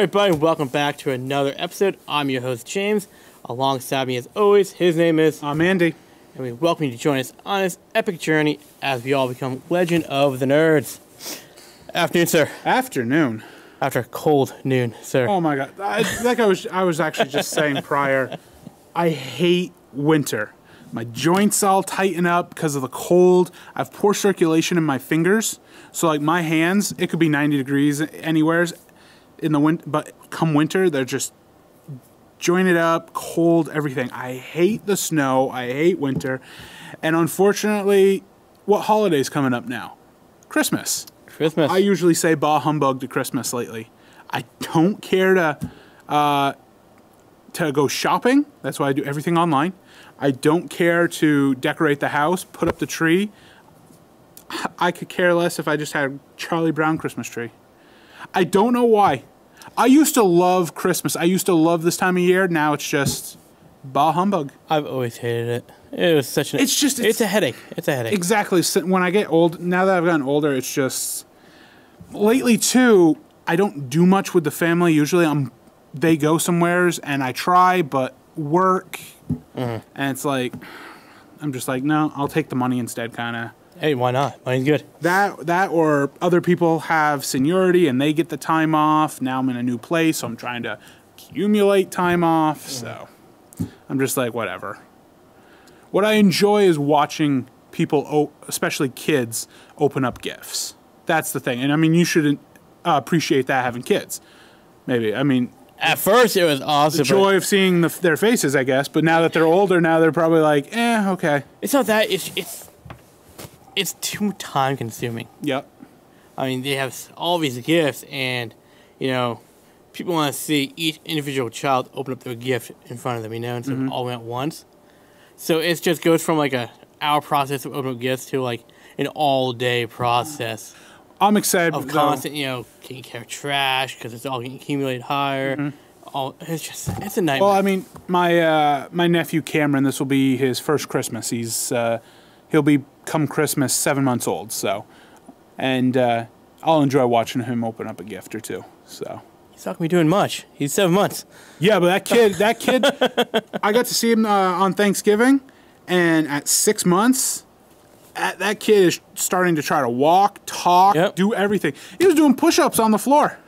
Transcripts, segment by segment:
everybody, welcome back to another episode. I'm your host, James. Alongside me, as always, his name is... I'm Andy. And we welcome you to join us on this epic journey as we all become Legend of the Nerds. Afternoon, sir. Afternoon. After a cold noon, sir. Oh my god. I was actually just saying prior, I hate winter. My joints all tighten up because of the cold. I have poor circulation in my fingers. So like my hands, it could be 90 degrees anywheres in the winter, but come winter, they're just jointed up, cold, everything. I hate the snow. I hate winter. And unfortunately, what holiday's coming up now? Christmas. Christmas. I usually say bah humbug to Christmas lately. I don't care to go shopping. That's why I do everything online. I don't care to decorate the house, put up the tree. I could care less if I just had a Charlie Brown Christmas tree. I don't know why. I used to love Christmas. I used to love this time of year. Now it's just bah humbug. I've always hated it. It was such an... It's a headache. It's a headache. Exactly. When I get old, now that I've gotten older, it's just... Lately, too, I don't do much with the family. Usually they go somewheres and I try, but work. And it's like, I'm just like, no, I'll take the money instead, kind of. Hey, why not? Money's good. That or other people have seniority and they get the time off. Now I'm in a new place, so I'm trying to accumulate time off. So I'm just like, whatever. What I enjoy is watching people, especially kids, open up gifts. That's the thing. And I mean, you should appreciate that having kids. Maybe. I mean, at first it was awesome. The joy of seeing their faces, I guess. But now that they're older, now they're probably like, okay. It's not that. It's too time consuming. Yep. I mean, they have all these gifts, and people want to see each individual child open up their gift in front of them. Instead of all at once. So it just goes from like a hour process of opening up gifts to like an all-day process. I'm excited of constant, taking care of trash because it's all getting accumulated higher. It's a nightmare. Well, I mean, my nephew Cameron, this will be his first Christmas. He'll be come Christmas 7 months old. So, and I'll enjoy watching him open up a gift or two. So he's not gonna be doing much. He's 7 months. Yeah, but that kid, I got to see him on Thanksgiving, and at 6 months. That kid is starting to try to walk, talk, do everything. He was doing push-ups on the floor.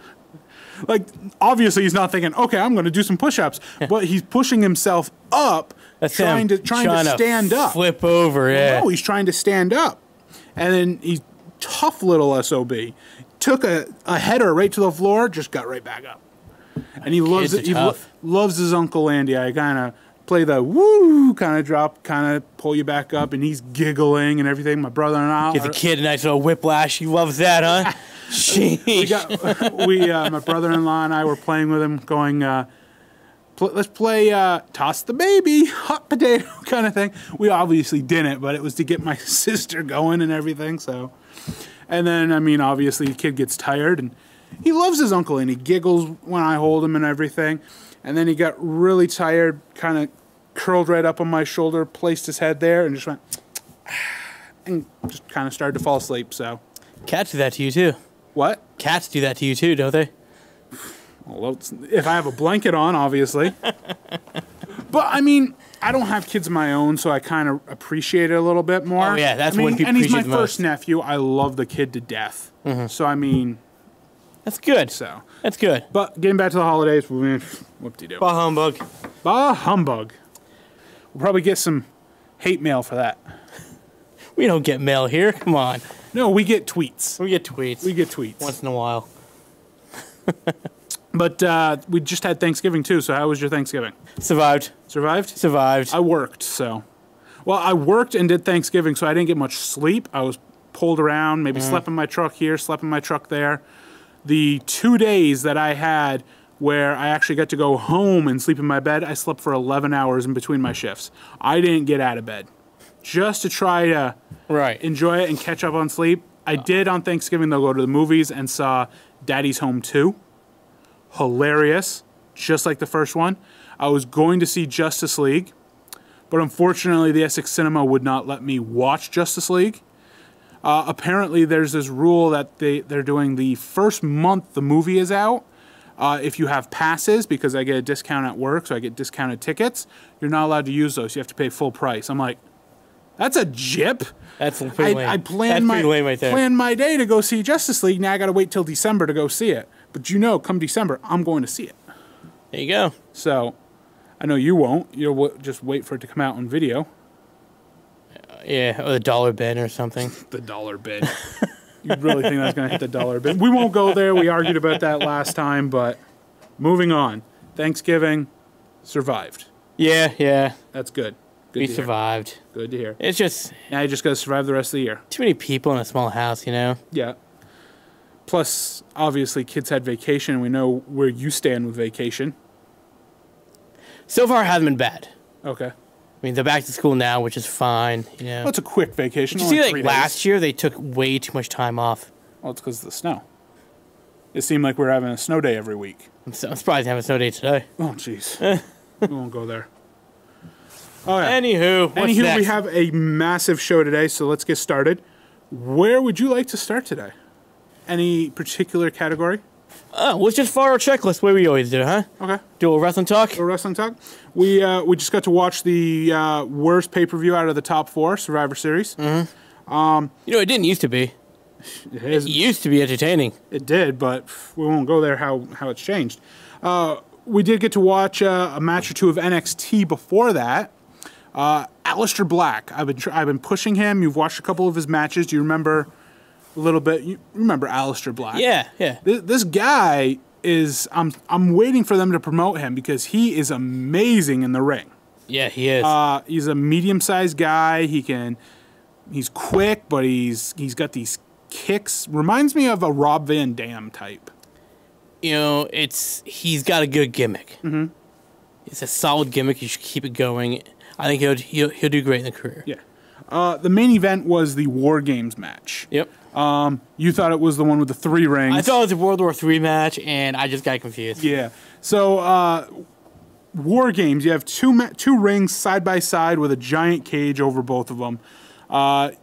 Like, obviously he's not thinking, okay, I'm going to do some push-ups. But he's pushing himself up, trying to stand up. Flip over, yeah. No, he's trying to stand up. And then he's tough little SOB. Took a header right to the floor, just got right back up. And he loves it. He loves his Uncle Andy. I kind of play the woo kind of drop, kind of pull you back up, and he's giggling and everything. My brother and I give the kid a nice little whiplash. He loves that, huh? Sheesh. My brother-in-law and I were playing with him, going, let's play toss the baby, hot potato kind of thing. We obviously didn't, but it was to get my sister going and everything. So, and then I mean, obviously the kid gets tired and he loves his uncle and he giggles when I hold him and everything. And then he got really tired, kind of curled right up on my shoulder, placed his head there, and just went, and just kind of started to fall asleep. So, cats do that to you too. What? Cats do that to you too, don't they? Well, if I have a blanket on, obviously. But I mean, I don't have kids of my own, so I kind of appreciate it a little bit more. Oh yeah, that's when people appreciate the most. And he's my first nephew. I love the kid to death. So I mean. That's good. So that's good. But getting back to the holidays, whoop-de-doo. Bah humbug. Bah humbug. We'll probably get some hate mail for that. We don't get mail here. Come on. No, we get tweets. We get tweets. We get tweets. Once in a while. But we just had Thanksgiving too, so how was your Thanksgiving? Survived. Survived? Survived. I worked, so. Well, I worked and did Thanksgiving, so I didn't get much sleep. I was pulled around, maybe slept in my truck here, slept in my truck there. The 2 days that I had where I actually got to go home and sleep in my bed, I slept for 11 hours in between my shifts. I didn't get out of bed. Just to try to enjoy it and catch up on sleep. I did on Thanksgiving, though, go to the movies and saw Daddy's Home 2. Hilarious. Just like the first one. I was going to see Justice League, but unfortunately the Essex Cinema would not let me watch Justice League. Apparently there's this rule that they're doing the first month the movie is out, If you have passes, because I get a discount at work, so I get discounted tickets, you're not allowed to use those. You have to pay full price. I'm like, that's a jip. That's pretty lame. I planned my day to go see Justice League. Now I got to wait till December to go see it. But come December, I'm going to see it. There you go. So, I know you won't. You'll just wait for it to come out on video. Yeah, or the dollar bin or something. The dollar bin. You really think that's going to hit the dollar bin? We won't go there. We argued about that last time, but moving on. Thanksgiving survived. Yeah. That's good. We survived. Good to hear. It's just... Now you just got to survive the rest of the year. Too many people in a small house, you know? Yeah. Plus, obviously, kids had vacation. We know where you stand with vacation. So far, it hasn't been bad. Okay. I mean, they're back to school now, which is fine, you know? Well, it's a quick vacation. Did you see, like, last year, they took way too much time off? Well, it's because of the snow. It seemed like we were having a snow day every week. I'm surprised they have a snow day today. Oh, jeez. We won't go there. Oh, yeah. Anywho, next? We have a massive show today, so let's get started. Where would you like to start today? Any particular category? Let's just follow our checklist the way we always do, huh? Okay. Do a little wrestling talk? We just got to watch the worst pay-per-view out of the top 4, Survivor Series. Mm-hmm. You know, it didn't used to be. It used to be entertaining. It did, but we won't go there how it's changed. We did get to watch a match or two of NXT before that. Aleister Black. I've been pushing him. You've watched a couple of his matches. Do you remember a little bit? You remember Aleister Black? Yeah. This guy is. I'm waiting for them to promote him because he is amazing in the ring. Yeah, he is. He's a medium-sized guy. He's quick, but he's got these kicks. Reminds me of a Rob Van Dam type. You know, he's got a good gimmick. Mm-hmm. It's a solid gimmick. You should keep it going. I think he'll do great in the career. Yeah. The main event was the War Games match. Yep. You thought it was the one with the 3 rings. I thought it was a World War III match, and I just got confused. Yeah. So, War Games, you have two rings side by side with a giant cage over both of them.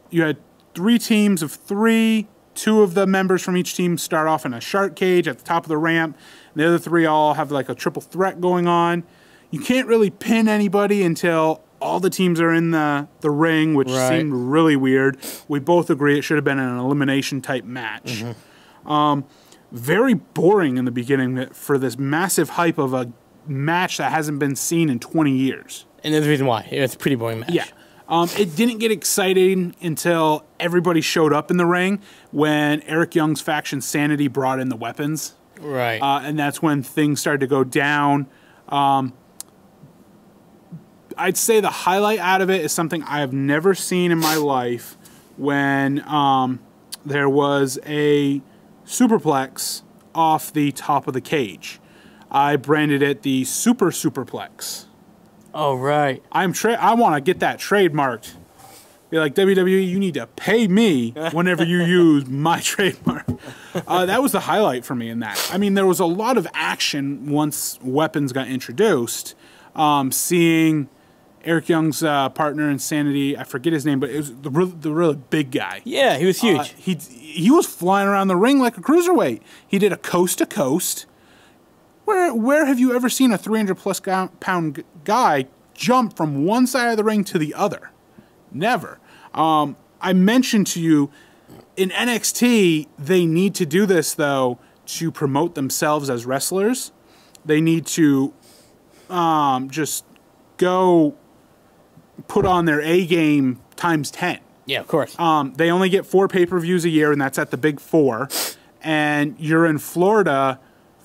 You had 3 teams of 3. 2 of the members from each team start off in a shark cage at the top of the ramp. The other 3 all have like a triple threat going on. You can't really pin anybody until all the teams are in the ring, which seemed really weird. We both agree it should have been an elimination type match. Mm-hmm. Very boring in the beginning for this massive hype of a match that hasn't been seen in 20 years. And there's a reason why. It's a pretty boring match. Yeah. It didn't get exciting until everybody showed up in the ring when Eric Young's faction Sanity brought in the weapons. Right. And that's when things started to go down. I'd say the highlight out of it is something I have never seen in my life when there was a superplex off the top of the cage. I branded it the Super Superplex. Oh, right. I want to get that trademarked. Be like, WWE, you need to pay me whenever you use my trademark. That was the highlight for me in that. I mean, there was a lot of action once weapons got introduced. Seeing Eric Young's partner in Sanity, I forget his name, but it was the really big guy. Yeah, he was huge. He was flying around the ring like a cruiserweight. He did a coast-to-coast. Where have you ever seen a 300-plus pound guy jump from one side of the ring to the other? Never. I mentioned to you, in NXT, they need to do this, though, to promote themselves as wrestlers. They need to just go put on their A game times 10. Yeah, of course. They only get 4 pay-per-views a year, and that's at the big 4. And you're in Florida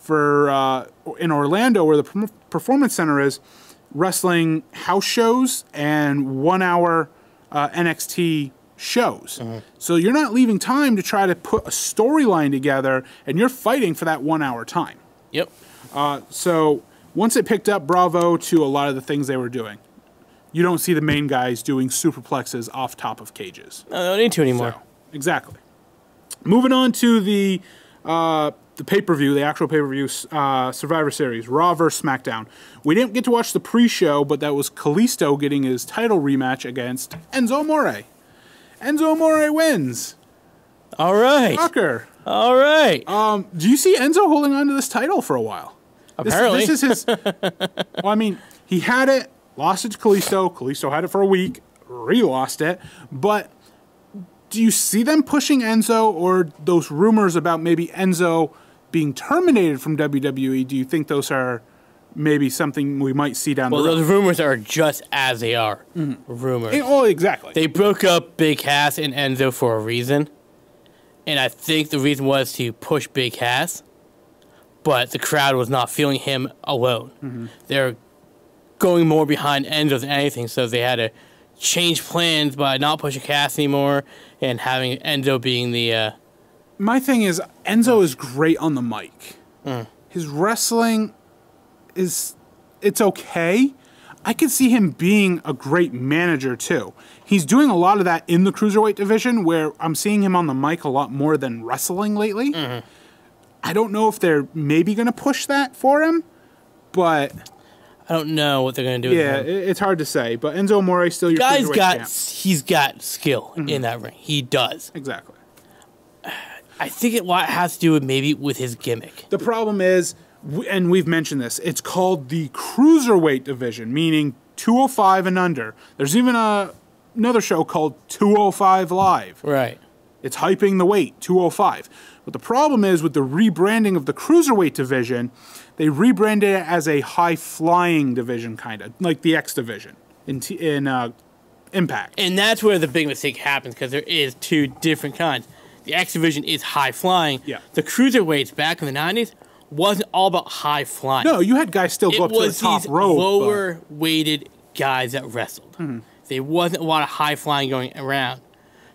in Orlando, where the Performance Center is, wrestling house shows and 1-hour NXT shows. Mm-hmm. So you're not leaving time to try to put a storyline together, and you're fighting for that 1-hour time. Yep. So once it picked up, bravo to a lot of the things they were doing. You don't see the main guys doing superplexes off top of cages. No, they don't need to anymore. So, exactly. Moving on to the pay-per-view, the actual pay-per-view Survivor Series, Raw vs. SmackDown. We didn't get to watch the pre-show, but that was Kalisto getting his title rematch against Enzo Amore. Enzo Amore wins. All right. Shocker. All right. Do you see Enzo holding on to this title for a while? Apparently. This is his... Well, I mean, he had it, lost it to Kalisto. Kalisto had it for a week, re-lost it. But do you see them pushing Enzo, or those rumors about maybe Enzo being terminated from WWE? Do you think those are maybe something we might see down the road? Well, those rumors are just as they are. Rumors. Oh, exactly. They broke up Big Cass and Enzo for a reason. And I think the reason was to push Big Cass. But the crowd was not feeling him alone. They're going more behind Enzo than anything, so they had to change plans by not pushing Cass anymore and having Enzo being the... My thing is, Enzo is great on the mic. His wrestling is... It's okay. I could see him being a great manager, too. He's doing a lot of that in the Cruiserweight division, where I'm seeing him on the mic a lot more than wrestling lately. I don't know if they're maybe going to push that for him, but... I don't know what they're going to do with him. It's hard to say, but Enzo Amore still your Cruiserweight champ. He's got skill in that ring. He does. Exactly. I think it has to do with maybe with his gimmick. The problem is, and we've mentioned this, it's called the Cruiserweight division, meaning 205 and under. There's even another show called 205 Live. Right. It's hyping the weight, 205. But the problem is with the rebranding of the Cruiserweight division, they rebranded it as a high-flying division, kind of, like the X division in Impact. And that's where the big mistake happens, because there is two different kinds. The X division is high-flying. Yeah. The Cruiserweights back in the 90s wasn't all about high-flying. No, you had guys still go up to the top rope. It was these lower-weighted guys that wrestled. There wasn't a lot of high-flying going around.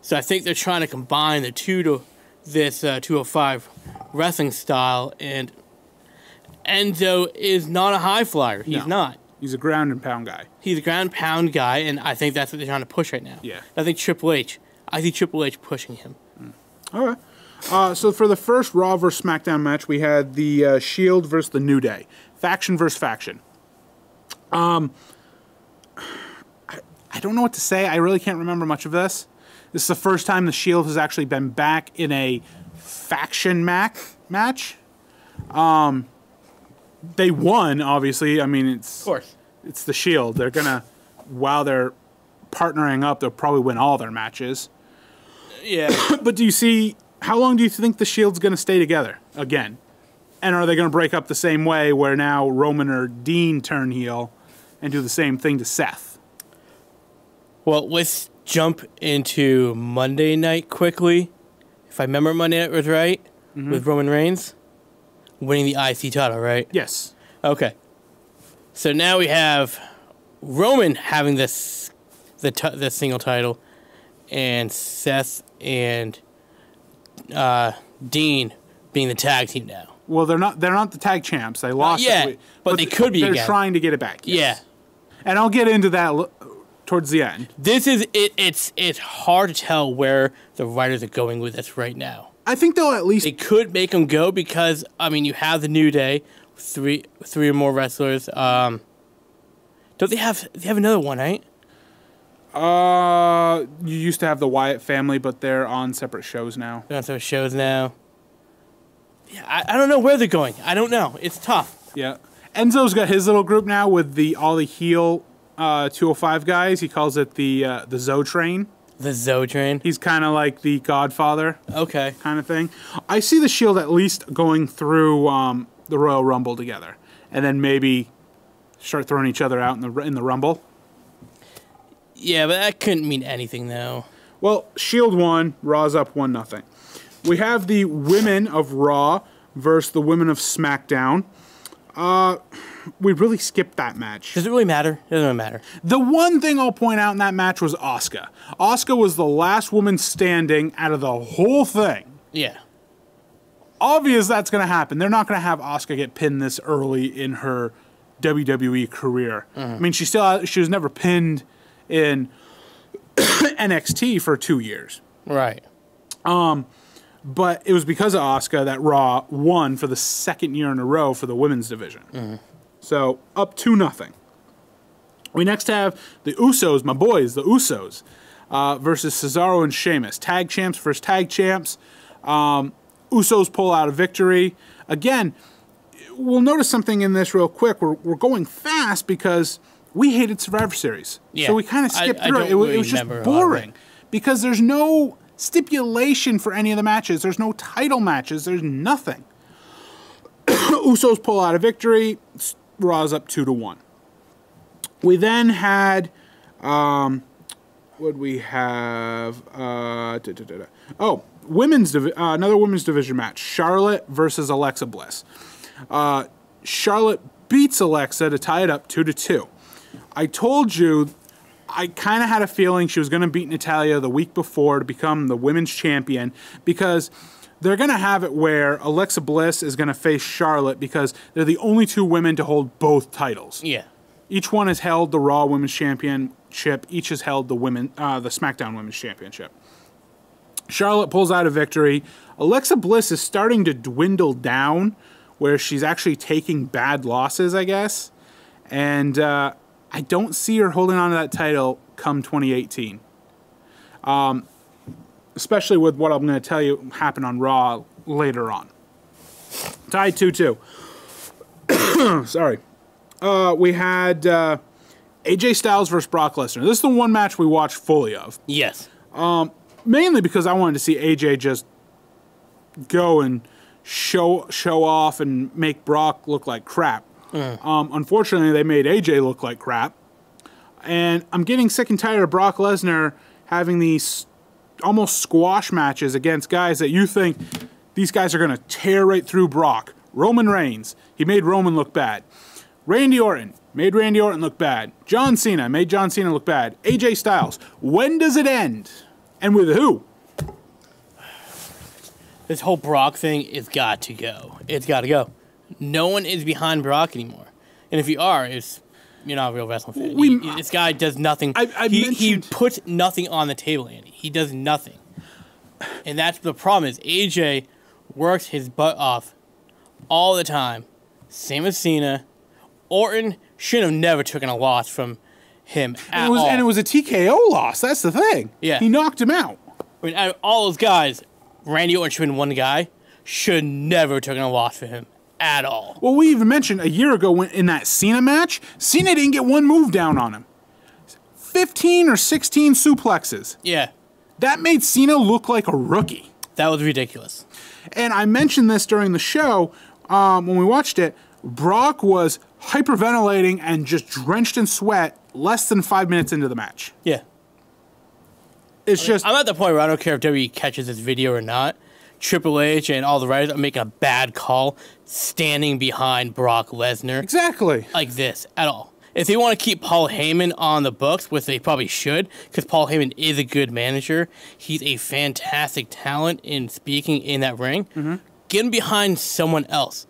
So I think they're trying to combine the two to this 205 wrestling style, and Enzo is not a high flyer. He's not. He's a ground and pound guy. He's a ground and pound guy, and I think that's what they're trying to push right now. Yeah. I think I see Triple H pushing him. All right. So for the first Raw vs. SmackDown match, we had the Shield versus the New Day. Faction versus faction. I don't know what to say. I really can't remember much of this. This is the first time the Shield has actually been back in a faction match. They won, obviously. I mean, Of course. it's the Shield. They're gonna, while they're partnering up, they'll probably win all their matches. Yeah. But do you see, how long do you think the Shield's gonna stay together again? And are they gonna break up the same way where now Roman or Dean turn heel and do the same thing to Seth? Well, let's jump into Monday night quickly. If I remember, Monday night was right, with Roman Reigns winning the IC title, right? Yes. Okay. So now we have Roman having the single title, and Seth and Dean being the tag team now. Well, they're not the tag champs. They lost it, but they could be They're again. trying to get it back. Yes. Yeah. And I'll get into that towards the end. This is it. It's hard to tell where the writers are going with this right now. I think they'll at least... They could make them go because, I mean, you have the New Day, three or more wrestlers. Don't they have another one, right? You used to have the Wyatt family, but they're on separate shows now. They're on separate shows now. Yeah, I don't know where they're going. I don't know. It's tough. Yeah. Enzo's got his little group now with all the heel 205 guys. He calls it the Zo Train. The Zo Train. He's kind of like the Godfather. Okay. Kind of thing. I see the Shield at least going through the Royal Rumble together, and then maybe start throwing each other out in the Rumble. Yeah, but that couldn't mean anything, though. Well, Shield won. Raw's up 1-0. We have the women of Raw versus the women of SmackDown. We really skipped that match. Does it really matter? It doesn't really matter. The one thing I'll point out in that match was Asuka. Asuka was the last woman standing out of the whole thing. Yeah. Obvious that's going to happen. They're not going to have Asuka get pinned this early in her WWE career. I mean, she was never pinned in NXT for 2 years. Right. But it was because of Asuka that Raw won for the second year in a row for the women's division. So, up 2-0. We next have the Usos, my boys, the Usos. versus Cesaro and Sheamus. Tag champs versus tag champs. Usos pull out a victory. Again, we'll notice something in this real quick. We're going fast because we hated Survivor Series. Yeah. So we kind of skipped through it. It was just boring because there's no stipulation for any of the matches. There's no title matches. There's nothing. Usos pull out a victory. Raw's up 2-1. We then had, what we have? Oh, another women's division match. Charlotte versus Alexa Bliss. Charlotte beats Alexa to tie it up 2-2. I told you, I kind of had a feeling she was going to beat Natalya the week before to become the women's champion because they're going to have it where Alexa Bliss is going to face Charlotte because they're the only two women to hold both titles. Yeah. Each one has held the Raw Women's Championship. Each has held the SmackDown Women's Championship. Charlotte pulls out a victory. Alexa Bliss is starting to dwindle down where she's actually taking bad losses, I guess. And I don't see her holding on to that title come 2018. Especially with what I'm going to tell you happened on Raw later on. Tied 2-2. Sorry. We had AJ Styles versus Brock Lesnar. This is the one match we watched fully of. Yes. Mainly because I wanted to see AJ just go and show off and make Brock look like crap. Unfortunately, they made AJ look like crap. And I'm getting sick and tired of Brock Lesnar having these almost squash matches against guys that you think these guys are going to tear right through Brock. Roman Reigns, he made Roman look bad. Randy Orton, made Randy Orton look bad. John Cena, made John Cena look bad. AJ Styles, when does it end? And with who? This whole Brock thing has got to go. It's got to go. No one is behind Brock anymore. And if you are, you're not a real wrestling fan. This guy does nothing. He puts nothing on the table, Andy. He does nothing. And that's the problem is AJ works his butt off all the time. Same as Cena. Orton should have never taken a loss from him at all. And it was a TKO loss. That's the thing. Yeah. He knocked him out. I mean, out of all those guys, Randy Orton should have been one guy. Should never have taken a loss for him at all. Well, we even mentioned a year ago in that Cena match, Cena didn't get one move down on him. 15 or 16 suplexes. Yeah. That made Cena look like a rookie. That was ridiculous. And I mentioned this during the show when we watched it. Brock was hyperventilating and just drenched in sweat less than 5 minutes into the match. Yeah. I'm at the point where I don't care if WWE catches this video or not. Triple H and all the writers are making a bad call standing behind Brock Lesnar. Exactly. Like this, at all. If they want to keep Paul Heyman on the books, which they probably should, because Paul Heyman is a good manager, he's a fantastic talent in speaking in that ring, get him behind someone else.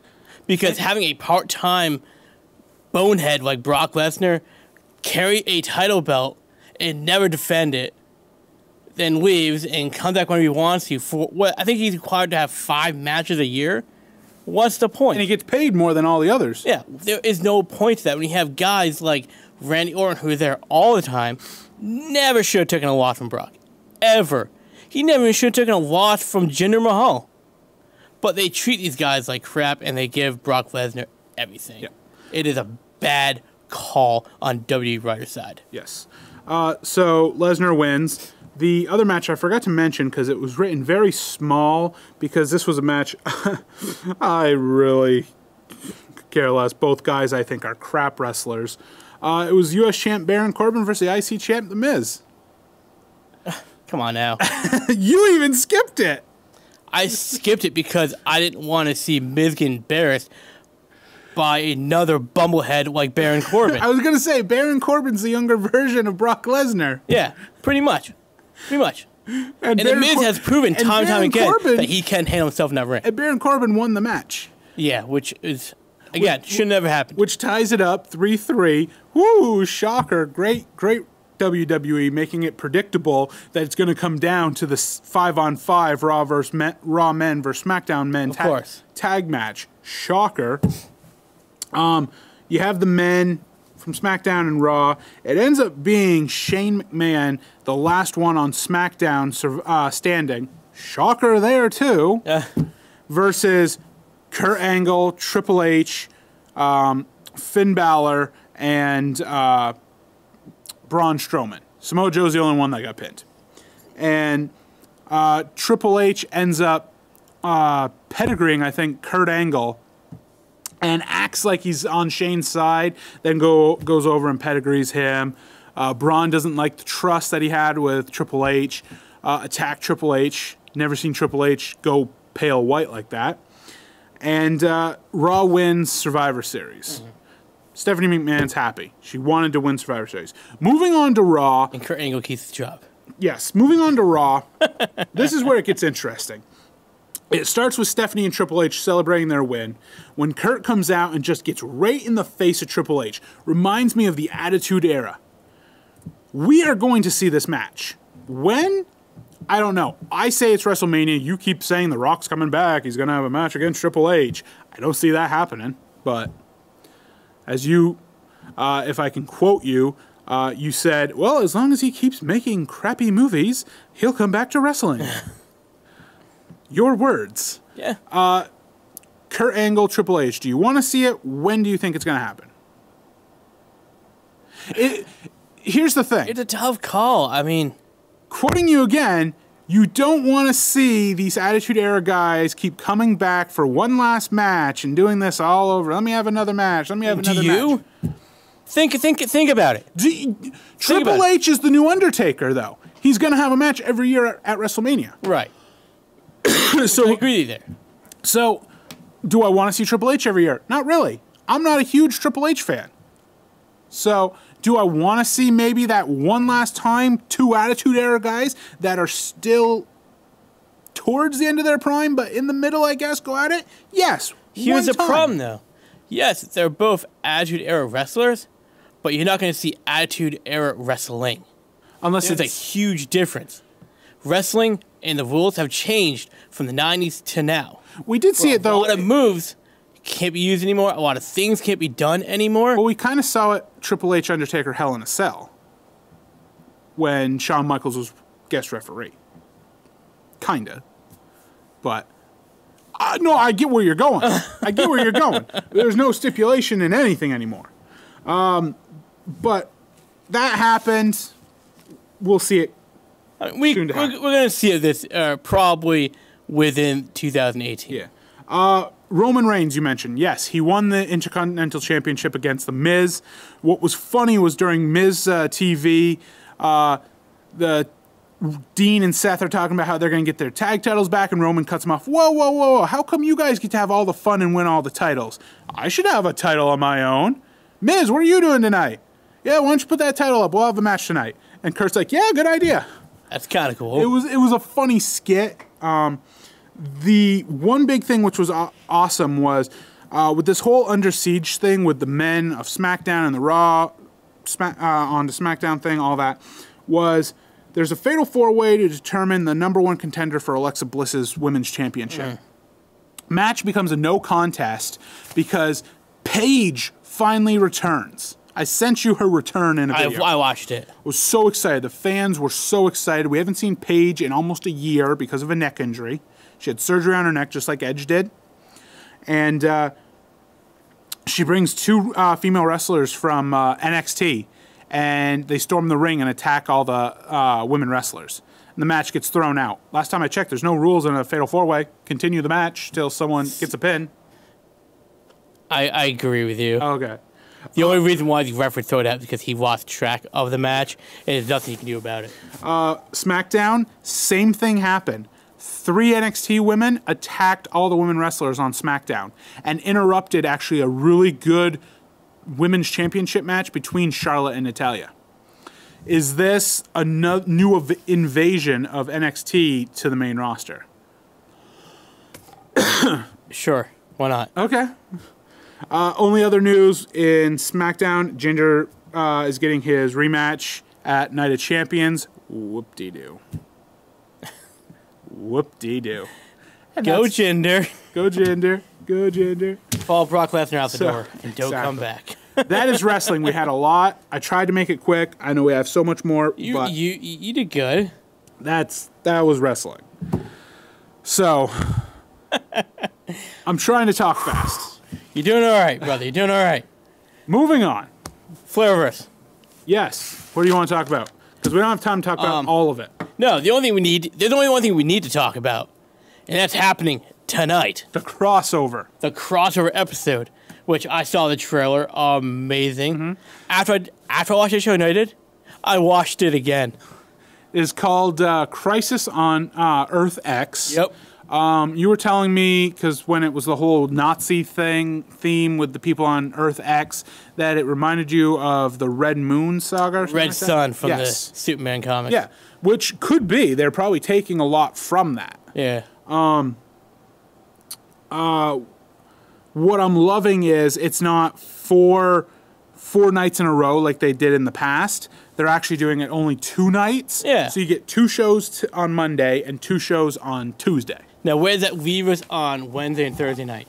Because having a part-time bonehead like Brock Lesnar carry a title belt and never defend it, then leaves and comes back when he wants to for what I think he's required to have 5 matches a year. What's the point? And he gets paid more than all the others. Yeah, there is no point to that when you have guys like Randy Orton who are there all the time. Never should have taken a loss from Brock. Ever. He never even should have taken a loss from Jinder Mahal. But they treat these guys like crap and they give Brock Lesnar everything. Yeah. It is a bad call on WWE writer's side. Yes. So Lesnar wins. The other match I forgot to mention because it was written very small because this was a match I really care less. Both guys I think are crap wrestlers. It was U.S. champ Baron Corbin versus the IC champ The Miz. Come on now. You even skipped it. I skipped it because I didn't want to see Miz get embarrassed by another bumblehead like Baron Corbin. I was going to say, Baron Corbin's the younger version of Brock Lesnar. Yeah, pretty much. Pretty much. And The Miz has proven time and time again that he can handle himself in that ring. And Baron Corbin won the match. Yeah, which is, again, should never happen. Which ties it up 3-3. Woo, shocker. Great WWE, making it predictable that it's going to come down to the 5-on-5 Raw men versus SmackDown men tag match. Shocker. You have the men from SmackDown and Raw. It ends up being Shane McMahon, the last one on SmackDown standing. Shocker there, too. Versus Kurt Angle, Triple H, Finn Balor, and Braun Strowman. Samoa Joe's the only one that got pinned. And Triple H ends up pedigreeing, I think, Kurt Angle, and acts like he's on Shane's side, then goes over and pedigrees him. Braun doesn't like the trust that he had with Triple H, attacked Triple H. Never seen Triple H go pale white like that. And Raw wins Survivor Series. Mm-hmm. Stephanie McMahon's happy. She wanted to win Survivor Series. Moving on to Raw. And Kurt Angle keeps the job. Yes, moving on to Raw. This is where it gets interesting. It starts with Stephanie and Triple H celebrating their win. When Kurt comes out and just gets right in the face of Triple H. Reminds me of the Attitude Era. We are going to see this match. When? I don't know. I say it's WrestleMania. You keep saying The Rock's coming back. He's going to have a match against Triple H. I don't see that happening. But as you, if I can quote you, you said, well, as long as he keeps making crappy movies, he'll come back to wrestling. Your words. Yeah. Kurt Angle, Triple H. Do you want to see it? When do you think it's going to happen? Here's the thing. It's a tough call. I mean, quoting you again, you don't want to see these Attitude Era guys keep coming back for one last match and doing this all over. Let me have another match. Let me have another match. Think about it. Triple H is the new Undertaker, though. He's going to have a match every year at WrestleMania. Right. So I agree there. So, do I want to see Triple H every year? Not really. I'm not a huge Triple H fan. So, do I want to see maybe that one last time two Attitude Era guys that are still towards the end of their prime, but in the middle, I guess, go at it? Yes. Here's the problem, though. Yes, they're both Attitude Era wrestlers, but you're not going to see Attitude Era wrestling. Unless There's a huge difference. Wrestling and the rules have changed from the 90s to now. We did see it, though. A lot of moves can't be used anymore. A lot of things can't be done anymore. Well, we kind of saw it Triple H Undertaker Hell in a Cell when Shawn Michaels was guest referee. Kinda. But, no, I get where you're going. I get where you're going. There's no stipulation in anything anymore. But that happened. We'll see it. We're going to see this probably within 2018. Yeah. Roman Reigns, you mentioned. Yes, he won the Intercontinental Championship against The Miz. What was funny was during Miz TV, the Dean and Seth are talking about how they're going to get their tag titles back, and Roman cuts them off. Whoa, whoa, whoa. How come you guys get to have all the fun and win all the titles? I should have a title on my own. Miz, what are you doing tonight? Yeah, why don't you put that title up? We'll have a match tonight. And Kurt's like, yeah, good idea. That's kind of cool. It was a funny skit. The one big thing which was awesome was with this whole Under Siege thing with the men of SmackDown and the Raw on the SmackDown thing, all that, was there's a fatal four-way to determine the number one contender for Alexa Bliss's Women's Championship. Match becomes a no contest because Paige finally returns. I sent you her return in a video. I watched it. I was so excited. The fans were so excited. We haven't seen Paige in almost a year because of a neck injury. She had surgery on her neck just like Edge did. And she brings two female wrestlers from NXT. And they storm the ring and attack all the women wrestlers. And the match gets thrown out. Last time I checked, there's no rules in a fatal four-way. Continue the match till someone gets a pin. I agree with you. Okay. The only reason why the referee threw it out is because he lost track of the match, and there's nothing you can do about it. SmackDown, same thing happened. 3 NXT women attacked all the women wrestlers on SmackDown and interrupted actually a really good women's championship match between Charlotte and Natalya. Is this a new invasion of NXT to the main roster? Sure, why not? Okay. Only other news in SmackDown, Jinder is getting his rematch at Night of Champions. Whoop-de-doo. Whoop-de-doo. Go Jinder. Go Jinder. Go Jinder. Follow Brock Lesnar out the door and don't come back. That is wrestling. We had a lot. I tried to make it quick. I know we have so much more, but You did good. that was wrestling. So I'm trying to talk fast. You're doing all right, brother. You're doing all right. Moving on. Flareverse. Yes. What do you want to talk about? Because we don't have time to talk about all of it. No, there's only one thing we need to talk about, and that's happening tonight. The crossover. The crossover episode, which I saw the trailer. Amazing. After I watched the show United, I watched it again. Is called Crisis on Earth X. Yep. You were telling me, because when it was the whole Nazi theme with the people on Earth X, that it reminded you of the Red Moon saga? Or something Red like that? Sun from Yes. the Superman comics. Yeah, which could be. They're probably taking a lot from that. Yeah. What I'm loving is it's not four nights in a row like they did in the past. They're actually doing it only 2 nights. Yeah. So you get 2 shows on Monday and 2 shows on Tuesday. Now, where does that leave us on Wednesday and Thursday night?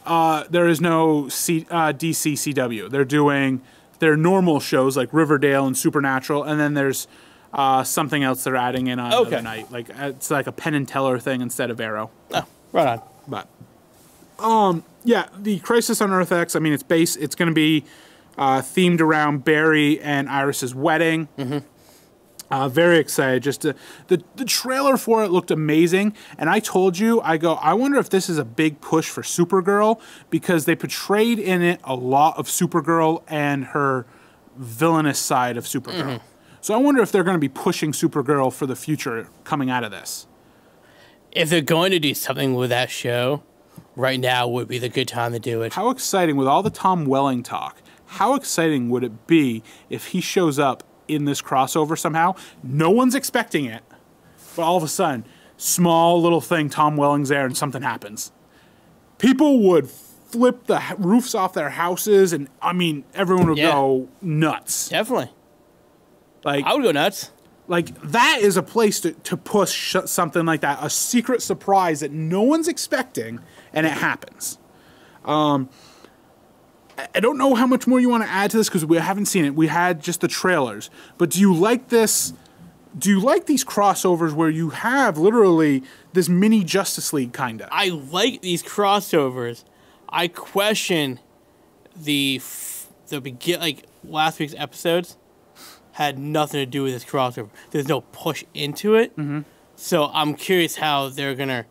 There is no DC CW. They're doing their normal shows like Riverdale and Supernatural, and then there's something else they're adding in on another night. Like it's like a Penn and Teller thing instead of Arrow. Oh, right on. But yeah, the Crisis on Earth X. I mean, it's going to be themed around Barry and Iris's wedding. Very excited. Just the trailer for it looked amazing, and I told you, I wonder if this is a big push for Supergirl, because they portrayed in it a lot of Supergirl and her villainous side of Supergirl. So I wonder if they're going to be pushing Supergirl for the future coming out of this. If they're going to do something with that show, right now would be the good time to do it. How exciting, with all the Tom Welling talk, how exciting would it be if he shows up in this crossover somehow? No one's expecting it, but all of a sudden, small little thing, Tom Welling's there and something happens. People would flip the roofs off their houses, and I mean, everyone would go nuts. Definitely. Like, I would go nuts. Like, that is a place to push something like that, a secret surprise that no one's expecting, and it happens. I don't know how much more you want to add to this, because we haven't seen it. We had just the trailers. But do you like this? Do you like these crossovers where you have literally this mini Justice League kind of? I like these crossovers. I question like last week's episodes had nothing to do with this crossover. There's no push into it. So I'm curious how they're gonna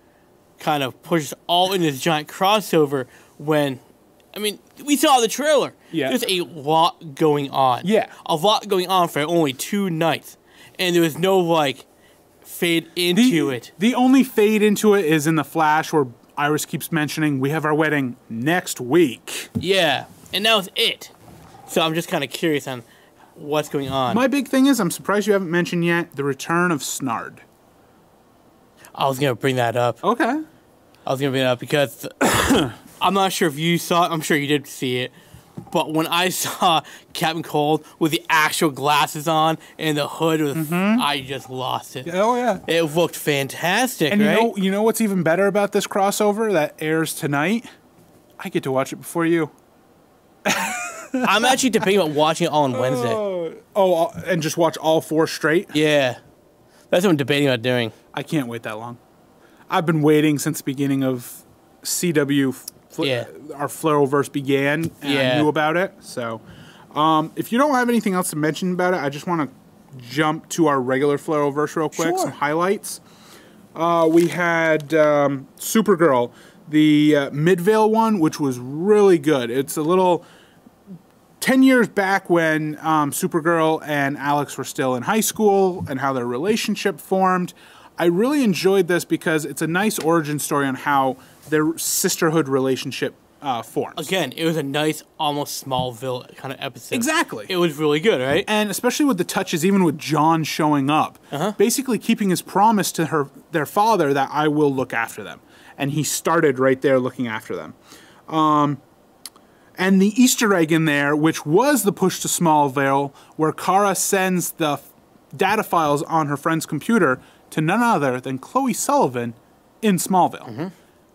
kind of push us all in this giant crossover when, I mean, we saw the trailer. Yeah. There's a lot going on. Yeah. A lot going on for only 2 nights. And there was no, like, fade into it. The only fade into it is in the Flash, where Iris keeps mentioning, we have our wedding next week. Yeah. And that was it. So I'm just kind of curious on what's going on. My big thing is, I'm surprised you haven't mentioned yet, the return of Snard. I was going to bring that up. Okay. I was going to bring it up because I'm not sure if you saw it. I'm sure you did see it. But when I saw Captain Cold with the actual glasses on and the hood, I just lost it. Oh, yeah. It looked fantastic, And right? you know what's even better about this crossover that airs tonight? I get to watch it before you. I'm actually debating about watching it all on Wednesday. And just watch all 4 straight? Yeah. That's what I'm debating about doing. I can't wait that long. I've been waiting since the beginning of CW. Our Flareverse began, and I knew about it. So, if you don't have anything else to mention about it, I just want to jump to our regular Flareverse real quick. Sure. Some highlights. We had Supergirl, the Midvale one, which was really good. It's a little 10 years back when Supergirl and Alex were still in high school and how their relationship formed. I really enjoyed this because it's a nice origin story on how their sisterhood relationship forms. Again, it was a nice, almost Smallville kind of episode. Exactly. It was really good, right? And especially with the touches, even with John showing up, basically keeping his promise to their father that I will look after them. And he started right there looking after them. And the Easter egg in there, which was the push to Smallville, where Kara sends the data files on her friend's computer to none other than Chloe Sullivan in Smallville.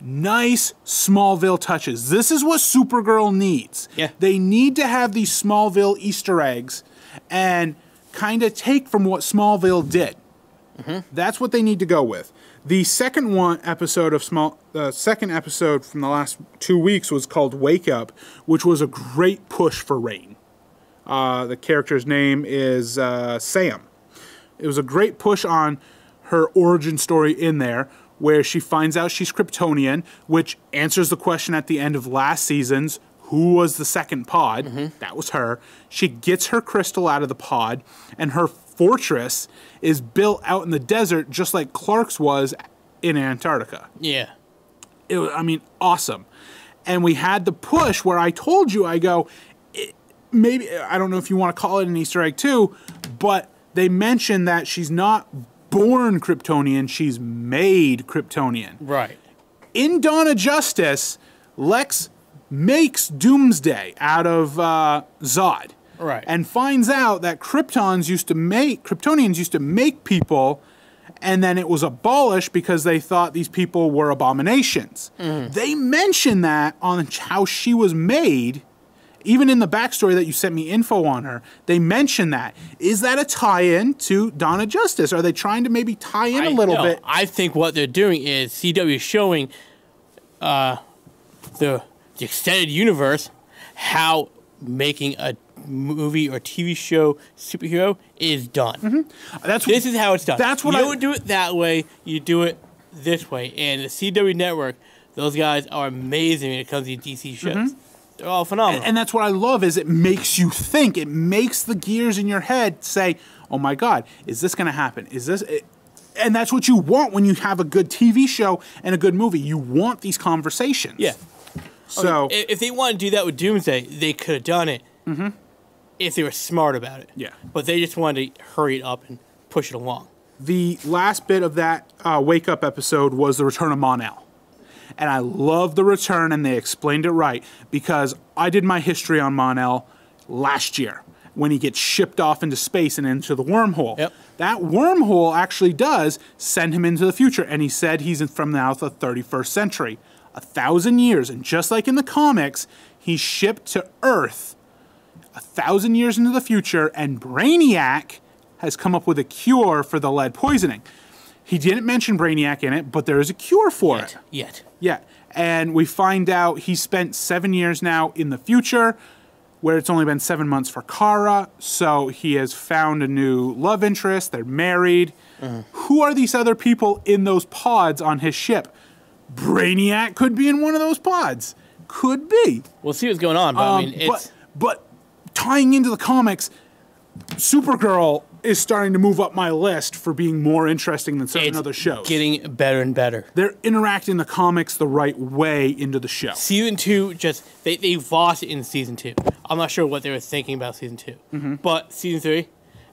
nice Smallville touches. This is what Supergirl needs. Yeah. They need to have these Smallville Easter eggs and kind of take from what Smallville did. That's what they need to go with. The second episode from the last 2 weeks was called Wake Up, which was a great push for Rain. The character's name is Sam. It was a great push on her origin story in there, where she finds out she's Kryptonian, which answers the question at the end of last season's who was the second pod. That was her. She gets her crystal out of the pod, and her fortress is built out in the desert just like Clark's was in Antarctica. Yeah. It was, I mean, awesome. And we had the push where I told you, I go, maybe, I don't know if you want to call it an Easter egg too, but they mentioned that she's not born Kryptonian, she's made Kryptonian. Right. In Dawn of Justice, Lex makes Doomsday out of Zod. Right. And finds out that Kryptonians used to make people, and then it was abolished because they thought these people were abominations. They mention that on how she was made, even in the backstory that you sent me info on her, they mention that. Is that a tie-in to Dawn of Justice? Are they trying to maybe tie in a little bit? I think what they're doing is CW showing the extended universe how making a movie or TV show superhero is done. This is how it's done. That's what you don't do it that way. You do it this way. And the CW network, those guys are amazing when it comes to DC shows. They're all phenomenal. And that's what I love is it makes you think. It makes the gears in your head say, "Oh my God, is this going to happen? Is this?" And that's what you want when you have a good TV show and a good movie. You want these conversations. Yeah. So if they want to do that with Doomsday, they could have done it if they were smart about it. Yeah. But they just wanted to hurry it up and push it along. the last bit of that Wake Up episode was the return of Mon-El. And I love the return, and they explained it right, because I did my history on Mon-El last year when he gets shipped off into space and into the wormhole. Yep. That wormhole actually does send him into the future, and he said he's from now the 31st century. 1,000 years, and just like in the comics, he's shipped to Earth 1,000 years into the future, and Brainiac has come up with a cure for the lead poisoning. He didn't mention Brainiac in it, but there is a cure for it. Yet. Yeah, and we find out he spent 7 years now in the future, where it's only been 7 months for Kara, so he has found a new love interest, they're married. Who are these other people in those pods on his ship? Brainiac could be in one of those pods. Could be. We'll see what's going on, but I mean, it's... But tying into the comics, Supergirl is starting to move up my list for being more interesting than certain other shows. Getting better and better. They're interacting the comics the right way into the show. Season 2, they lost it in Season 2. I'm not sure what they were thinking about Season 2. But Season 3,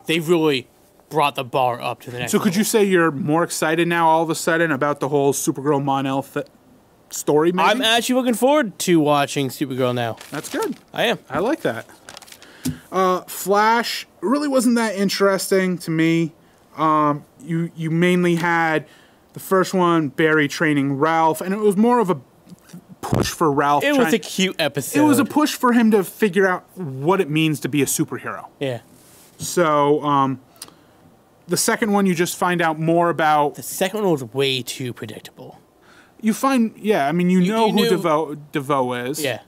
they've really brought the bar up to the next So could you say you're more excited now all of a sudden about the whole Supergirl Mon-El story, maybe? I'm actually looking forward to watching Supergirl now. That's good. I am. I like that. Flash really wasn't that interesting to me. You mainly had the first one, Barry training Ralph, and it was more of a push for Ralph. It was a cute episode. It was a push for him to figure out what it means to be a superhero. Yeah. So, the second one, you just find out more about... The second one was way too predictable. You find... Yeah, I mean, you know you who DeVoe is. Yeah.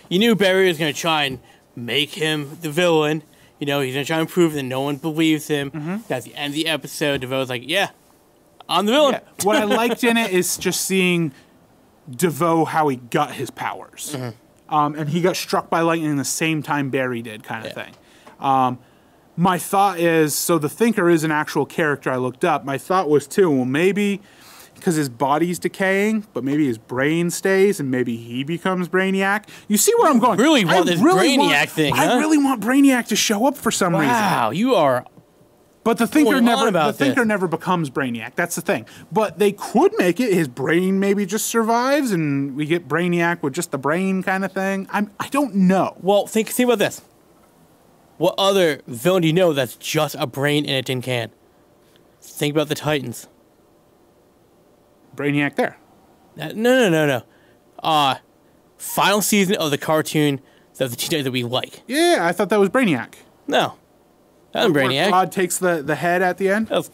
You knew Barry was going to try and make him the villain. You know, he's going to try and prove that no one believes him. At the end of the episode, DeVoe's like, yeah, I'm the villain. Yeah. What I liked in it is just seeing DeVoe, how he got his powers. And he got struck by lightning the same time Barry did, kind of thing. My thought is, so the Thinker is an actual character I looked up. My thought was, too, well, maybe because his body's decaying, but maybe his brain stays, and maybe he becomes Brainiac. You see where I'm going? I really want this Brainiac thing, huh? I really want Brainiac to show up for some reason. Wow, you are... But the Thinker never becomes Brainiac. That's the thing. But they could make it. His brain maybe just survives, and we get Brainiac with just the brain kind of thing. I don't know. Well, think about this. What other villain do you know that's just a brain in a tin can? Think about the Titans. Brainiac there. No. Final season of the cartoon of the Teen Titans that we like. Yeah, I thought that was Brainiac. No. That was Where Brainiac. Grodd takes the head at the end. That was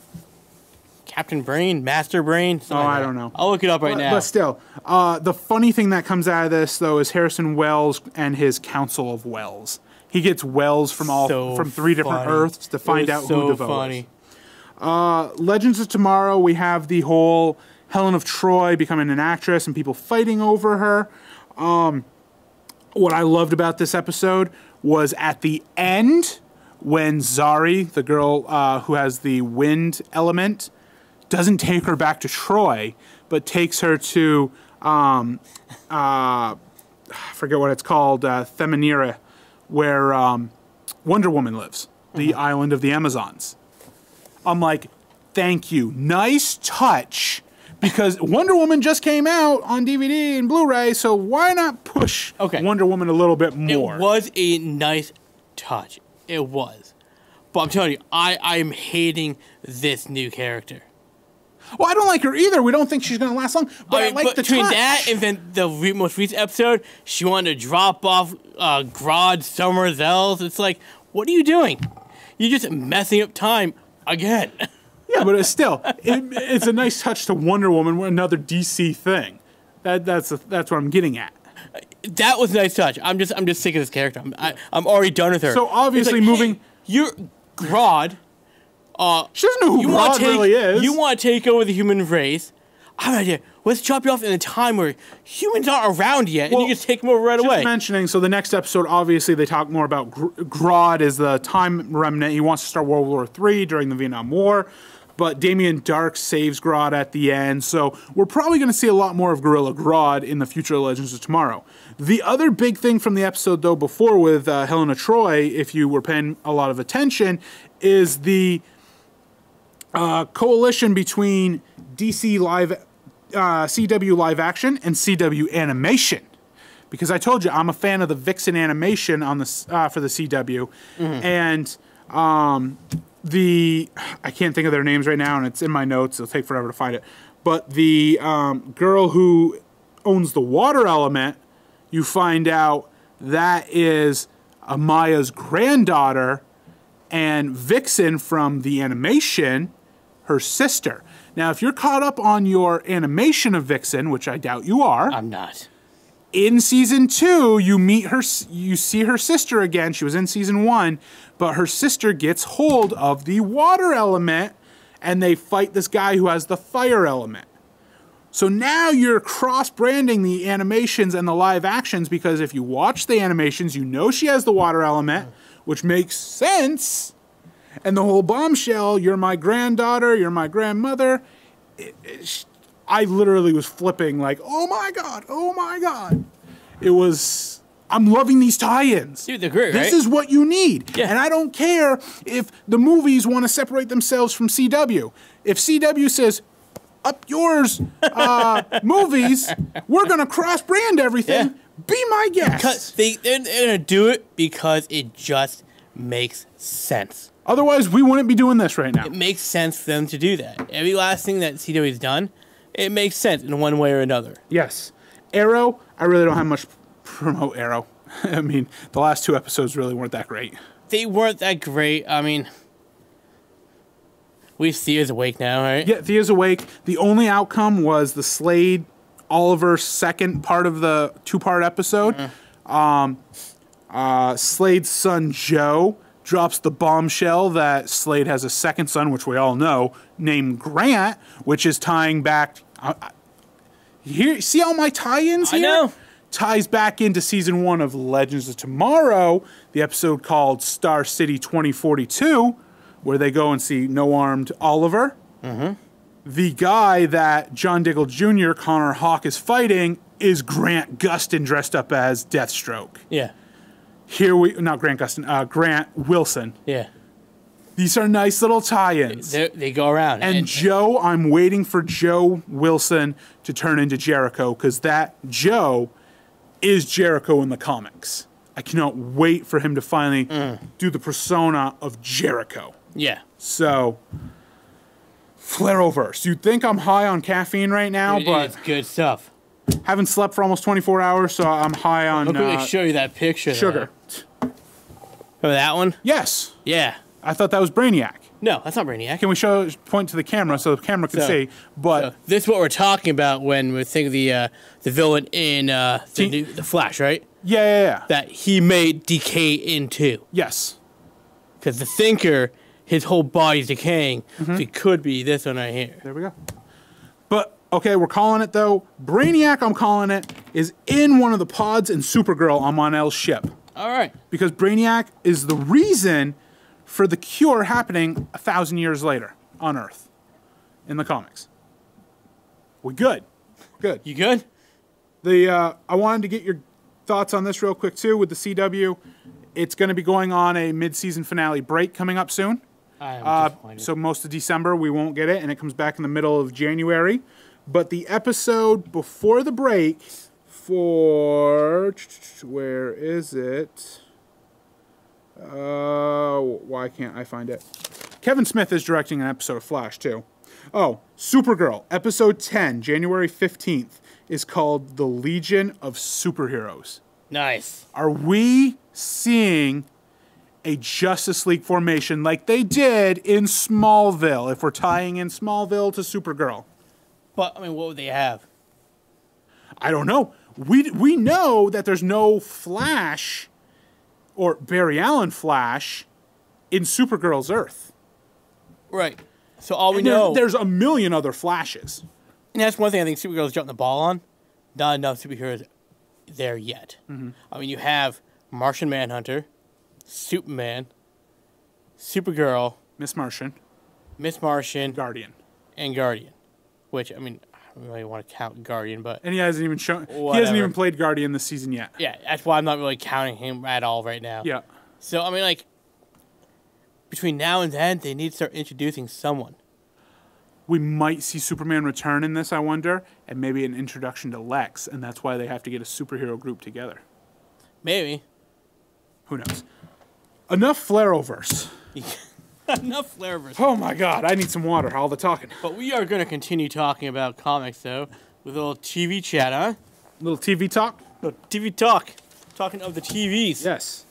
Captain Brain, Master Brain. I don't know. I'll look it up right now. But still, the funny thing that comes out of this, though, is Harrison Wells and his Council of Wells. He gets Wells from from 3 different Earths to find out who DeVoe funny. is. Legends of Tomorrow, we have the whole Helen of Troy becoming an actress and people fighting over her. What I loved about this episode was at the end when Zari, the girl who has the wind element, doesn't take her back to Troy, but takes her to, I forget what it's called, Themanira, where Wonder Woman lives, the island of the Amazons. I'm like, thank you. Nice touch. Because Wonder Woman just came out on DVD and Blu-ray, so why not push Wonder Woman a little bit more? It was a nice touch. It was. But I'm telling you, I'm hating this new character. Well, I don't like her either. We don't think she's going to last long. But I like the between touch. that and then the most recent episode, she wanted to drop off Grodd somewhere else. It's like, what are you doing? You're just messing up time again. Yeah, but it's still, it's a nice touch to Wonder Woman, another DC thing. That's what I'm getting at. That was a nice touch. I'm just sick of this character. I'm already done with her. So obviously like, moving... Hey, you're Grodd. She doesn't know who Grodd really is. You want to take over the human race. I have an idea. Let's chop you off in a time where humans aren't around yet, and you just take them over right away. Just mentioning, so the next episode, obviously, they talk more about Grodd as the time remnant. He wants to start World War III during the Vietnam War, but Damien Dark saves Grodd at the end, so we're probably going to see a lot more of Gorilla Grodd in the future Legends of Tomorrow. The other big thing from the episode, though, before with Helena Troy, if you were paying a lot of attention, is the coalition between DC CW live action and CW animation, because I told you I'm a fan of the Vixen animation on the for the CW, and I can't think of their names right now, and it's in my notes. It'll take forever to find it. But the girl who owns the water element, you find out that is Amaya's granddaughter, and Vixen from the animation, her sister. Now, if you're caught up on your animation of Vixen, which I doubt you are, I'm not. In season 2, you meet her, you see her sister again. She was in season 1, but her sister gets hold of the water element, and they fight this guy who has the fire element. So now you're cross-branding the animations and the live actions, because if you watch the animations, you know she has the water element, which makes sense. And the whole bombshell, you're my granddaughter, you're my grandmother. I literally was flipping like, oh my God, oh my God. It was, I'm loving these tie-ins. Dude, they're great, right? This is what you need. Yeah. And I don't care if the movies want to separate themselves from CW. If CW says, up yours, movies, we're going to cross-brand everything. Yeah. Be my guest. Because they're going to do it because it just makes sense. Otherwise, we wouldn't be doing this right now. It makes sense for them to do that. Every last thing that CW has done, it makes sense in one way or another. Yes. Arrow, I really don't have much to promote Arrow. I mean, the last 2 episodes really weren't that great. They weren't that great. I mean, we see Thea's awake now, right? Yeah, Thea's awake. The only outcome was the Slade Oliver second part of the 2-part episode. Slade's son, Joe, drops the bombshell that Slade has a second son, which we all know, named Grant, which is tying back... here, see all my tie-ins here? I know. Ties back into season 1 of Legends of Tomorrow, the episode called Star City 2042, where they go and see No-Armed Oliver. The guy that John Diggle Jr., Connor Hawke, is fighting is Grant Gustin dressed up as Deathstroke. Yeah. Here we, not Grant Gustin, Grant Wilson. Yeah. These are nice little tie-ins. They go around. And Joe, I'm waiting for Joe Wilson to turn into Jericho, because that Joe is Jericho in the comics. I cannot wait for him to finally do the persona of Jericho. Yeah. So, Flareoverse. You'd think I'm high on caffeine right now, Dude, but it's good stuff. Haven't slept for almost 24 hours, so I'm high on I'll quickly show you that picture. sugar. Remember that one? Yes. Yeah. I thought that was Brainiac. No, that's not Brainiac. Can we point to the camera so the camera can see? But this is what we're talking about when we think of the villain in the Flash, right? yeah. That he may decay into. Yes. Because the Thinker, his whole body's decaying, so he could be this one right here. There we go. But, okay, we're calling it, though. Brainiac, I'm calling it, is in one of the pods in Supergirl on Mon-El's ship. All right. Because Brainiac is the reason for the cure happening 1,000 years later on Earth in the comics. We good. Good. You good? I wanted to get your thoughts on this real quick, too, with the CW. It's going to be going on a mid-season finale break coming up soon. I am disappointed. So most of December, we won't get it, and it comes back in the middle of January. But the episode before the break for... Where is it? Why can't I find it? Kevin Smith is directing an episode of Flash, too. Oh, Supergirl, episode 10, January 15th, is called The Legion of Superheroes. Nice. Are we seeing a Justice League formation like they did in Smallville, if we're tying in Smallville to Supergirl? But, I mean, what would they have? I don't know. We know that there's no Flash or Barry Allen Flash in Supergirl's Earth. Right. So all we know... There's a million other Flashes. And that's one thing I think Supergirl's jumping the ball on. Not enough superheroes there yet. Mm-hmm. I mean, you have Martian Manhunter, Superman, Supergirl, Miss Martian, Guardian, and Guardian. Which, I mean, I don't really want to count Guardian, but... And he hasn't even shown... Whatever. He hasn't even played Guardian this season yet. Yeah, that's why I'm not really counting him at all right now. Yeah. So, I mean, like, between now and then, they need to start introducing someone. We might see Superman return in this, I wonder, and maybe an introduction to Lex, and that's why they have to get a superhero group together. Maybe. Who knows? Enough Flareoverse. Enough Flareverse. Oh my god, I need some water, all the talking. But we are going to continue talking about comics, though, with a little TV chat, huh? Little TV talk? Little TV talk. Talking of the TVs. Yes.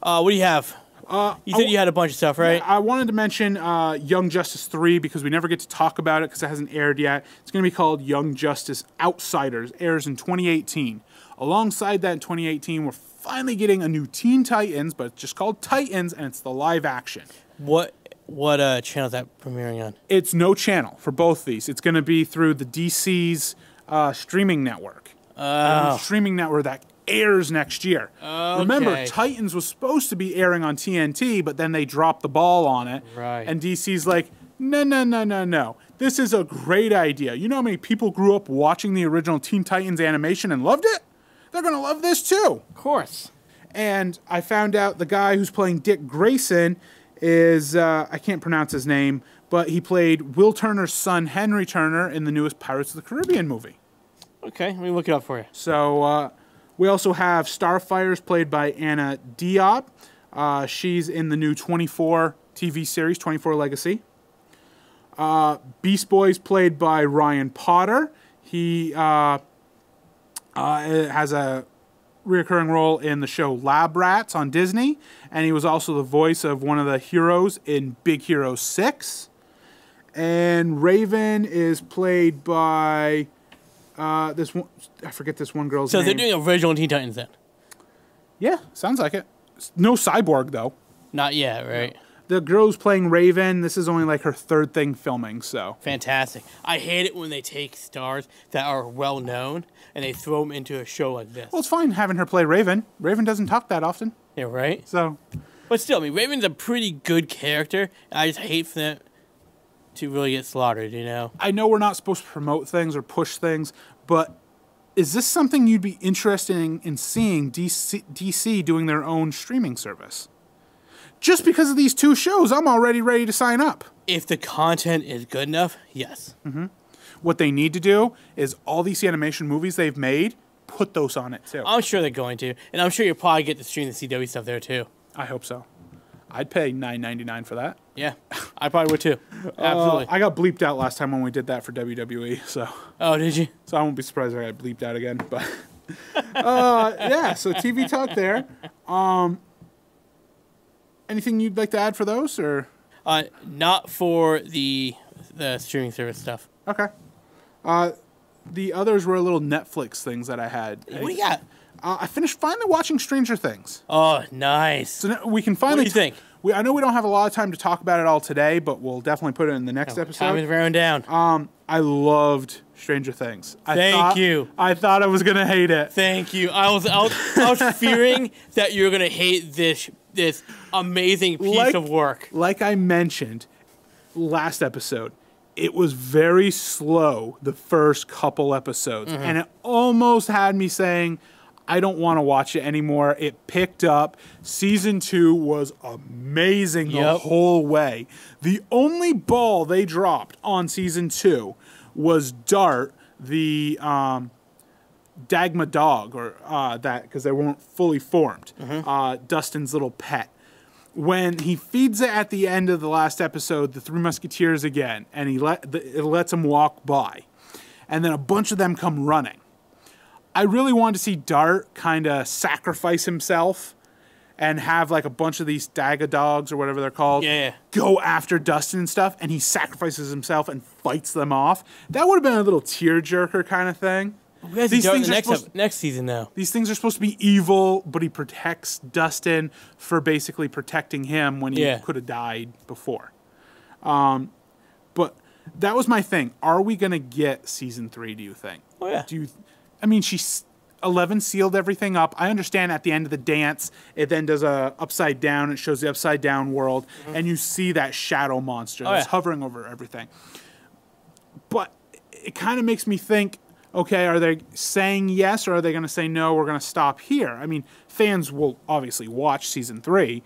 What do you have? You said you had a bunch of stuff, right? I wanted to mention Young Justice 3 because we never get to talk about it because it hasn't aired yet. It's going to be called Young Justice Outsiders. Airs in 2018. Alongside that in 2018, we're finally getting a new Teen Titans, but it's just called Titans, and it's the live action. What channel is that premiering on? It's no channel for both these. It's going to be through the DC's streaming network. Streaming network that airs next year. Okay. Remember, Titans was supposed to be airing on TNT, but then they dropped the ball on it. Right. And DC's like, no. This is a great idea. You know how many people grew up watching the original Teen Titans animation and loved it? They're going to love this too. Of course. And I found out the guy who's playing Dick Grayson is, I can't pronounce his name, but he played Will Turner's son, Henry Turner, in the newest Pirates of the Caribbean movie. Okay, let me look it up for you. So, we also have Starfires, played by Anna Diop. She's in the new 24 TV series, 24 Legacy. Beast Boy's played by Ryan Potter. He has a recurring role in the show Lab Rats on Disney, and he was also the voice of one of the heroes in Big Hero 6. And Raven is played by this one. I forget this one girl's name. So they're doing original Teen Titans then? Yeah, sounds like it. No Cyborg though. Not yet, right? No. The girl who's playing Raven, this is only like her third thing filming, so. Fantastic. I hate it when they take stars that are well known and they throw them into a show like this. Well, it's fine having her play Raven. Raven doesn't talk that often. Yeah, right? So. But still, I mean, Raven's a pretty good character. I just hate for them to really get slaughtered, you know? I know we're not supposed to promote things or push things, but is this something you'd be interested in seeing DC doing their own streaming service? Just because of these two shows, I'm already ready to sign up. If the content is good enough, yes. Mm-hmm. What they need to do is all these animation movies they've made, put those on it too. I'm sure they're going to. And I'm sure you'll probably get to stream the CW stuff there too. I hope so. I'd pay $9.99 for that. Yeah, I probably would too. Absolutely. I got bleeped out last time when we did that for WWE, so Oh, did you? I won't be surprised if I got bleeped out again. But yeah, so TV talk there. Anything you'd like to add for those, or Not for the streaming service stuff. okay? The others were little Netflix things that I had. What do you got? I finished finally watching Stranger Things. Oh, nice. So now we can finally. What do you think? I know we don't have a lot of time to talk about it all today, but we'll definitely put it in the next episode. Time is round down. I loved Stranger Things. Thank you. I thought I was gonna hate it. Thank you. I was fearing that you were gonna hate this amazing piece of work. Like I mentioned last episode, it was very slow the first couple episodes, and it almost had me saying, I don't want to watch it anymore. It picked up. Season 2 was amazing the whole way. The only ball they dropped on Season 2 was Dart, the Dagmar dog, or that, because they weren't fully formed, Dustin's little pet. When he feeds it at the end of the last episode, the Three Musketeers again, and it lets them walk by. And then a bunch of them come running. I really wanted to see Dart kind of sacrifice himself and have like a bunch of these Daga dogs or whatever they're called go after Dustin and stuff, and he sacrifices himself and fights them off. That would have been a little tearjerker kind of thing. These things next season now. These things are supposed to be evil, but he protects Dustin for basically protecting him when he could have died before. But that was my thing. Are we going to get season 3, do you think? Oh, yeah. I mean, 11 sealed everything up. I understand at the end of the dance, it then does a upside down. It shows the upside down world, and you see that shadow monster that's hovering over everything. But it kind of makes me think, okay, are they saying yes, or are they going to say no, we're going to stop here? I mean, fans will obviously watch season 3.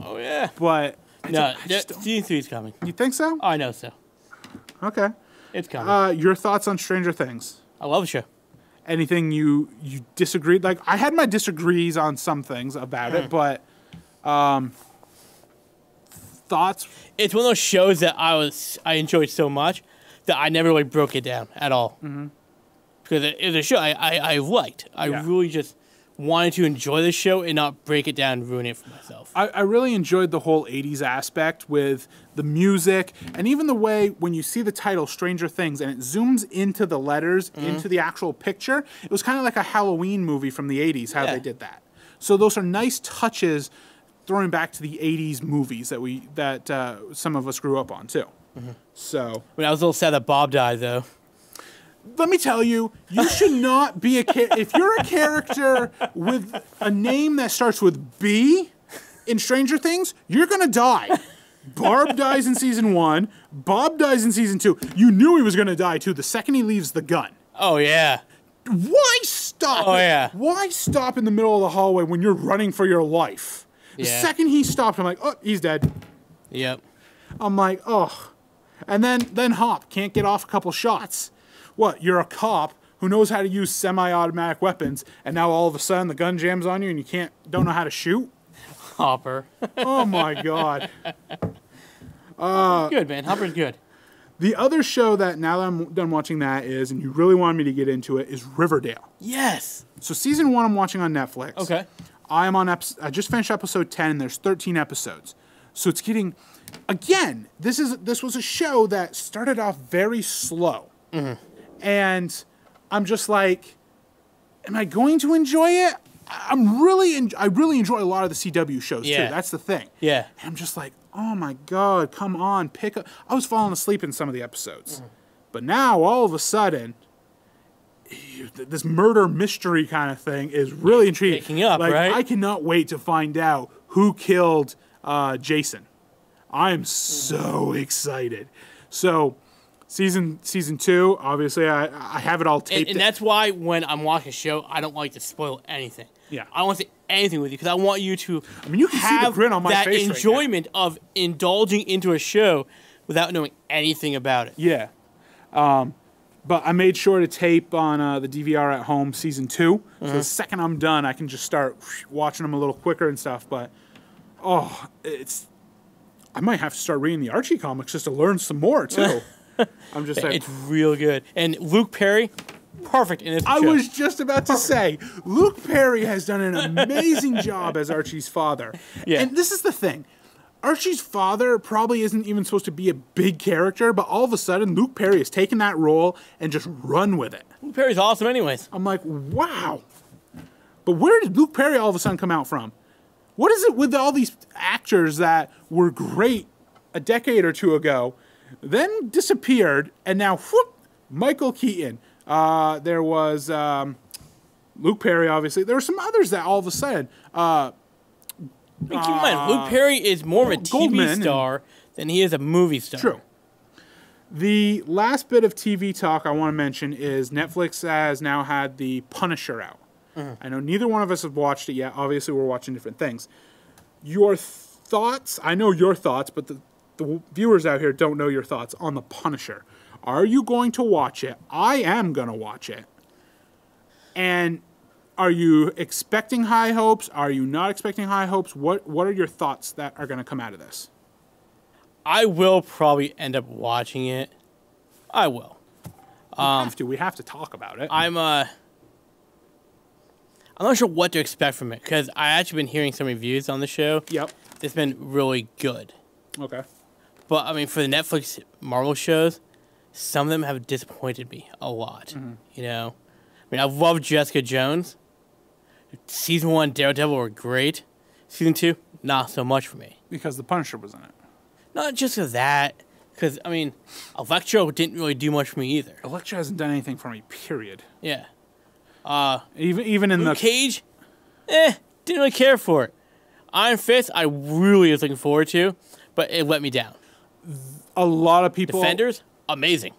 Oh, yeah. But season 3 is coming. You think so? I know so. Okay. It's coming. Your thoughts on Stranger Things? I love the show. Anything you disagreed? Like, I had my disagrees on some things about it, but thoughts? It's one of those shows that I enjoyed so much that I never really broke it down at all. Mm-hmm. Because it was a show I liked. I really just wanted to enjoy the show and not break it down and ruin it for myself. I really enjoyed the whole 80s aspect with the music, and even the way when you see the title Stranger Things and it zooms into the letters, into the actual picture, it was kind of like a Halloween movie from the 80s, how they did that. So those are nice touches throwing back to the 80s movies that some of us grew up on too. Mm-hmm. So, I was a little sad that Bob died, though. Let me tell you, you should not be if you're a character with a name that starts with B in Stranger Things, you're going to die. Barb dies in season 1. Bob dies in season 2. You knew he was going to die, too, the second he leaves the gun. Oh, yeah. Why stop? Oh, yeah. Why stop in the middle of the hallway when you're running for your life? The second he stopped, I'm like, oh, he's dead. Yep. I'm like, oh. And then Hop can't get off a couple shots. What, you're a cop who knows how to use semi-automatic weapons, and now all of a sudden the gun jams on you and you don't know how to shoot? Hopper. Oh my God. Good, man. Hopper's good. The other show that, now that I'm done watching that is, and you really wanted me to get into it, is Riverdale. Yes. So season 1 I'm watching on Netflix. Okay. I just finished episode 10, and there's 13 episodes. So it's getting, again, this was a show that started off very slow. Mm-hmm. And I'm just like, am I going to enjoy it? I really enjoy a lot of the CW shows too. That's the thing. Yeah. And I'm just like, oh my God, come on, pick up. I was falling asleep in some of the episodes. Mm-hmm. But now all of a sudden, this murder mystery kind of thing is really intriguing. Picking up, like, right? I cannot wait to find out who killed Jason. I'm so excited. So season 2, obviously, I have it all taped. And that's why when I'm watching a show, I don't like to spoil anything. Yeah. I don't want to say anything with you because I want you to you can see the grin on my that face enjoyment of indulging into a show without knowing anything about it. Yeah. But I made sure to tape on the DVR at home season 2. So the second I'm done, I can just start watching them a little quicker and stuff. But, I might have to start reading the Archie comics just to learn some more too. I'm just saying. It's real good. And Luke Perry, perfect in this show. I was just about to say, Luke Perry has done an amazing job as Archie's father. Yeah. And this is the thing. Archie's father probably isn't even supposed to be a big character, but all of a sudden, Luke Perry has taken that role and just run with it. Luke Perry's awesome anyways. I'm like, wow. But where did Luke Perry all of a sudden come out from? What is it with all these actors that were great a decade or two ago, then disappeared, and now, whoop, Michael Keaton. There was Luke Perry, obviously. There were some others that all of a sudden... Keep in mind, Luke Perry is more of a TV star than he is a movie star. True. The last bit of TV talk I want to mention is Netflix has now had The Punisher out. I know neither one of us have watched it yet. Obviously, we're watching different things. Your thoughts, I know your thoughts, but the viewers out here don't know your thoughts on The Punisher. Are you going to watch it? I am going to watch it. And are you expecting high hopes? Are you not expecting high hopes? What are your thoughts that are going to come out of this? I will probably end up watching it. I will. We have to talk about it. I'm not sure what to expect from it because I actually been hearing some reviews on the show. Yep. It's been really good. Okay. But I mean, for the Netflix Marvel shows, some of them have disappointed me a lot. You know, I mean, I love Jessica Jones. Season 1 Daredevil were great. Season 2, not so much for me. Because the Punisher was in it. Not just because that. Because, I mean, Electro didn't really do much for me either. Electro hasn't done anything for me, period. Yeah. Even in Luke Cage, didn't really care for it. Iron Fist, I really was looking forward to, but it let me down. A lot of people... Defenders, amazing.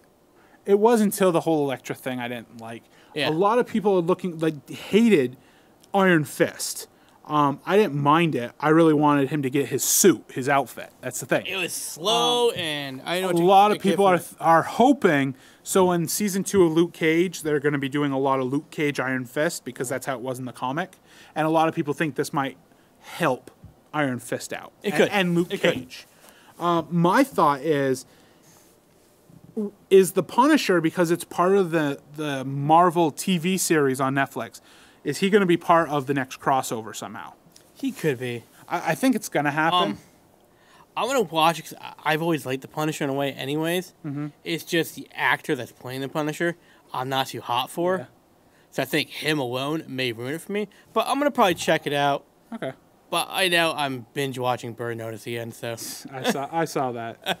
It was until the whole Elektra thing I didn't like. Yeah. A lot of people hated Iron Fist. I didn't mind it. I really wanted him to get his suit, his outfit. That's the thing. It was slow, and I know a lot of people are hoping. So in season 2 of Luke Cage, they're going to be doing a lot of Luke Cage Iron Fist because that's how it was in the comic. And a lot of people think this might help Iron Fist out. It could. And Luke Cage. My thought is the Punisher, because it's part of the Marvel TV series on Netflix, is he going to be part of the next crossover somehow? He could be. I think it's going to happen. I'm going to watch it because I've always liked the Punisher in a way anyways. It's just the actor that's playing the Punisher I'm not too hot for. Yeah. So I think him alone may ruin it for me. But I'm going to probably check it out. Okay. But I know I'm binge watching Burn Notice again, so... I saw that.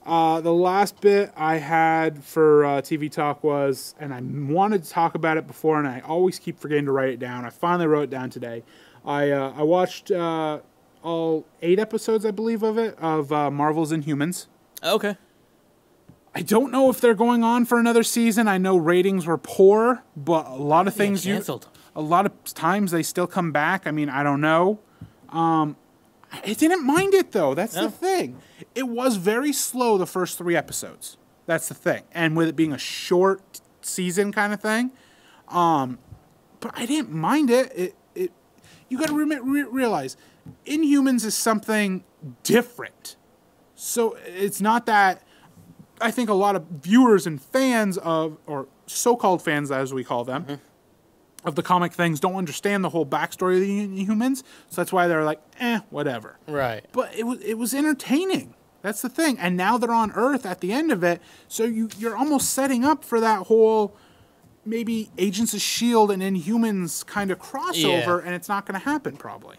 The last bit I had for TV talk was, and I wanted to talk about it before, and I always keep forgetting to write it down. I finally wrote it down today. I watched all 8 episodes, I believe, of it, of Marvel's Inhumans. Okay. I don't know if they're going on for another season. I know ratings were poor, but a lot of things... canceled. A lot of times they still come back. I mean, I don't know. I didn't mind it, though. That's the thing. It was very slow the first 3 episodes. That's the thing. And with it being a short season kind of thing. But I didn't mind it. You got to realize, Inhumans is something different. So it's not that... I think a lot of viewers and fans of, or so-called fans as we call them, of the comic things don't understand the whole backstory of the Inhumans. So that's why they're like, whatever. Right. But it was entertaining. That's the thing. And now they're on Earth at the end of it. So you're almost setting up for that whole maybe Agents of S.H.I.E.L.D. and Inhumans kind of crossover. And it's not going to happen probably.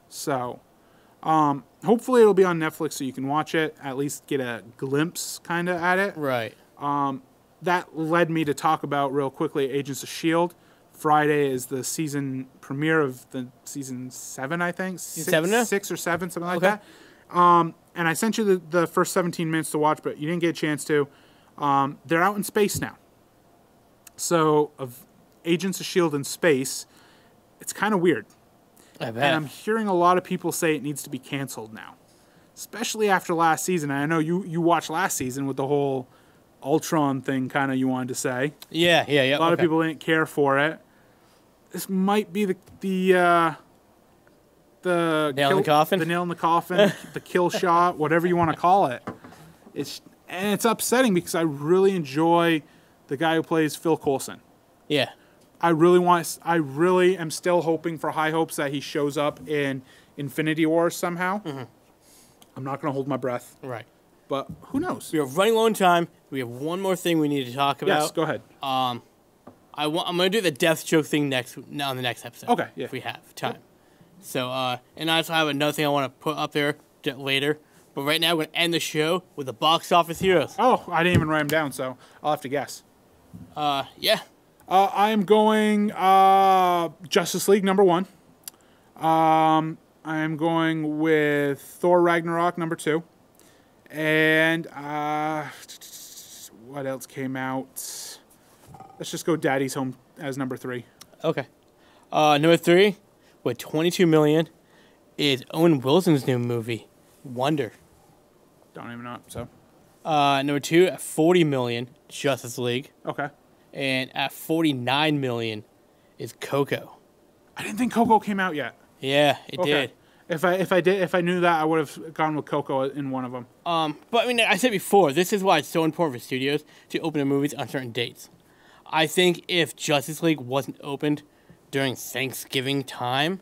So hopefully it'll be on Netflix so you can watch it. At least get a glimpse kind of at it. Right. That led me to talk about real quickly Agents of S.H.I.E.L.D. Friday is the season premiere of the season 7, I think. 6 or 7, something like that. And I sent you the first 17 minutes to watch, but you didn't get a chance to. They're out in space now. So, of Agents of S.H.I.E.L.D. in space, it's kind of weird. I bet. And I'm hearing a lot of people say it needs to be canceled now. Especially after last season. And I know you watched last season with the whole Ultron thing kind of you wanted to say. Yeah. A lot of people didn't care for it. This might be the Nail in the coffin? the nail in the coffin, the kill shot, whatever you want to call it. It's upsetting because I really enjoy the guy who plays Phil Coulson. Yeah. I really am still hoping for high hopes that he shows up in Infinity War somehow. Mm-hmm. I'm not going to hold my breath, Right. but who knows? We are running low on time. We have one more thing we need to talk about. Yes, go ahead. I'm going to do the Deathstroke thing on the next episode. Okay, yeah. If we have time. So, and I also have another thing I want to put up there later. But right now, we're going to end the show with the box office heroes. Oh, I didn't even write them down, so I'll have to guess. Yeah. I am going Justice League #1. I am going with Thor Ragnarok #2. And what else came out? Let's just go Daddy's Home as #3. Okay. Number 3, with 22 million, is Owen Wilson's new movie, Wonder. Don't even know. So Number 2, at 40 million, Justice League. okay. And at 49 million is Coco. I didn't think Coco came out yet. Yeah, it Okay. did. If I knew that, I would have gone with Coco in one of them. But I mean, I said before, this is why it's so important for studios to open their movies on certain dates. I think if Justice League wasn't opened during Thanksgiving time,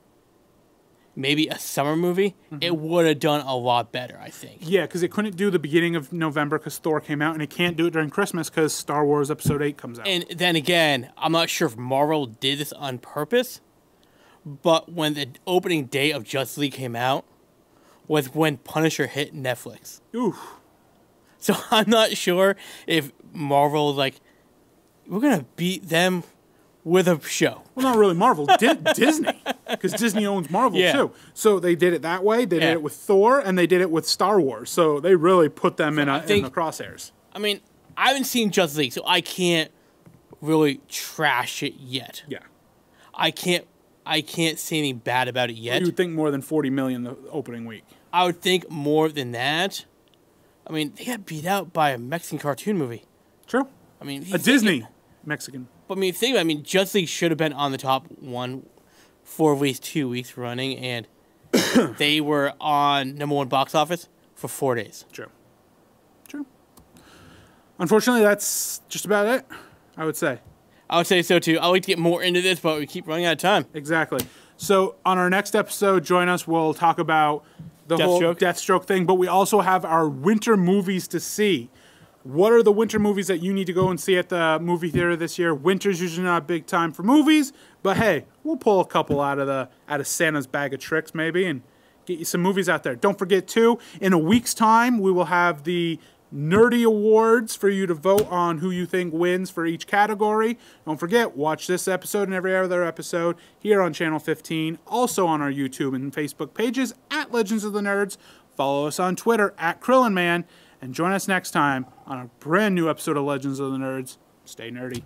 maybe a summer movie, it would have done a lot better, I think. Yeah, because it couldn't do the beginning of November because Thor came out, and it can't do it during Christmas because Star Wars Episode 8 comes out. And then again, I'm not sure if Marvel did this on purpose, but when the opening day of Justice League came out was when Punisher hit Netflix. Oof. So I'm not sure if Marvel's like, we're going to beat them with a show. Well, not really Marvel. Disney. Because Disney owns Marvel, Yeah. too. So they did it that way. They did it with Thor, and they did it with Star Wars. So they really put them in the crosshairs. I mean, I haven't seen Justice League, so I can't really trash it yet. Yeah. I can't say anything bad about it yet. You would think more than 40 million the opening week. I would think more than that. I mean, they got beat out by a Mexican cartoon movie. True. I mean, A Disney Mexican. But I mean, think about it. I mean, Justice League should have been on the top one for at least 2 weeks running, and they were on #1 box office for 4 days. True. Unfortunately, that's just about it, I would say. I would say so too. I'd like to get more into this, but we keep running out of time. Exactly. So on our next episode, join us. We'll talk about the whole Deathstroke thing, but we also have our winter movies to see. What are the winter movies that you need to go and see at the movie theater this year? Winter's usually not a big time for movies, but hey, we'll pull a couple out of Santa's bag of tricks maybe and get you some movies out there. Don't forget too, in a week's time, we will have the Nerdy Awards for you to vote on who you think wins for each category. Don't forget, watch this episode and every other episode here on Channel 15, also on our YouTube and Facebook pages at Legends of the Nerds. Follow us on Twitter at KrillinMan, and join us next time on a brand new episode of Legends of the Nerds. Stay nerdy.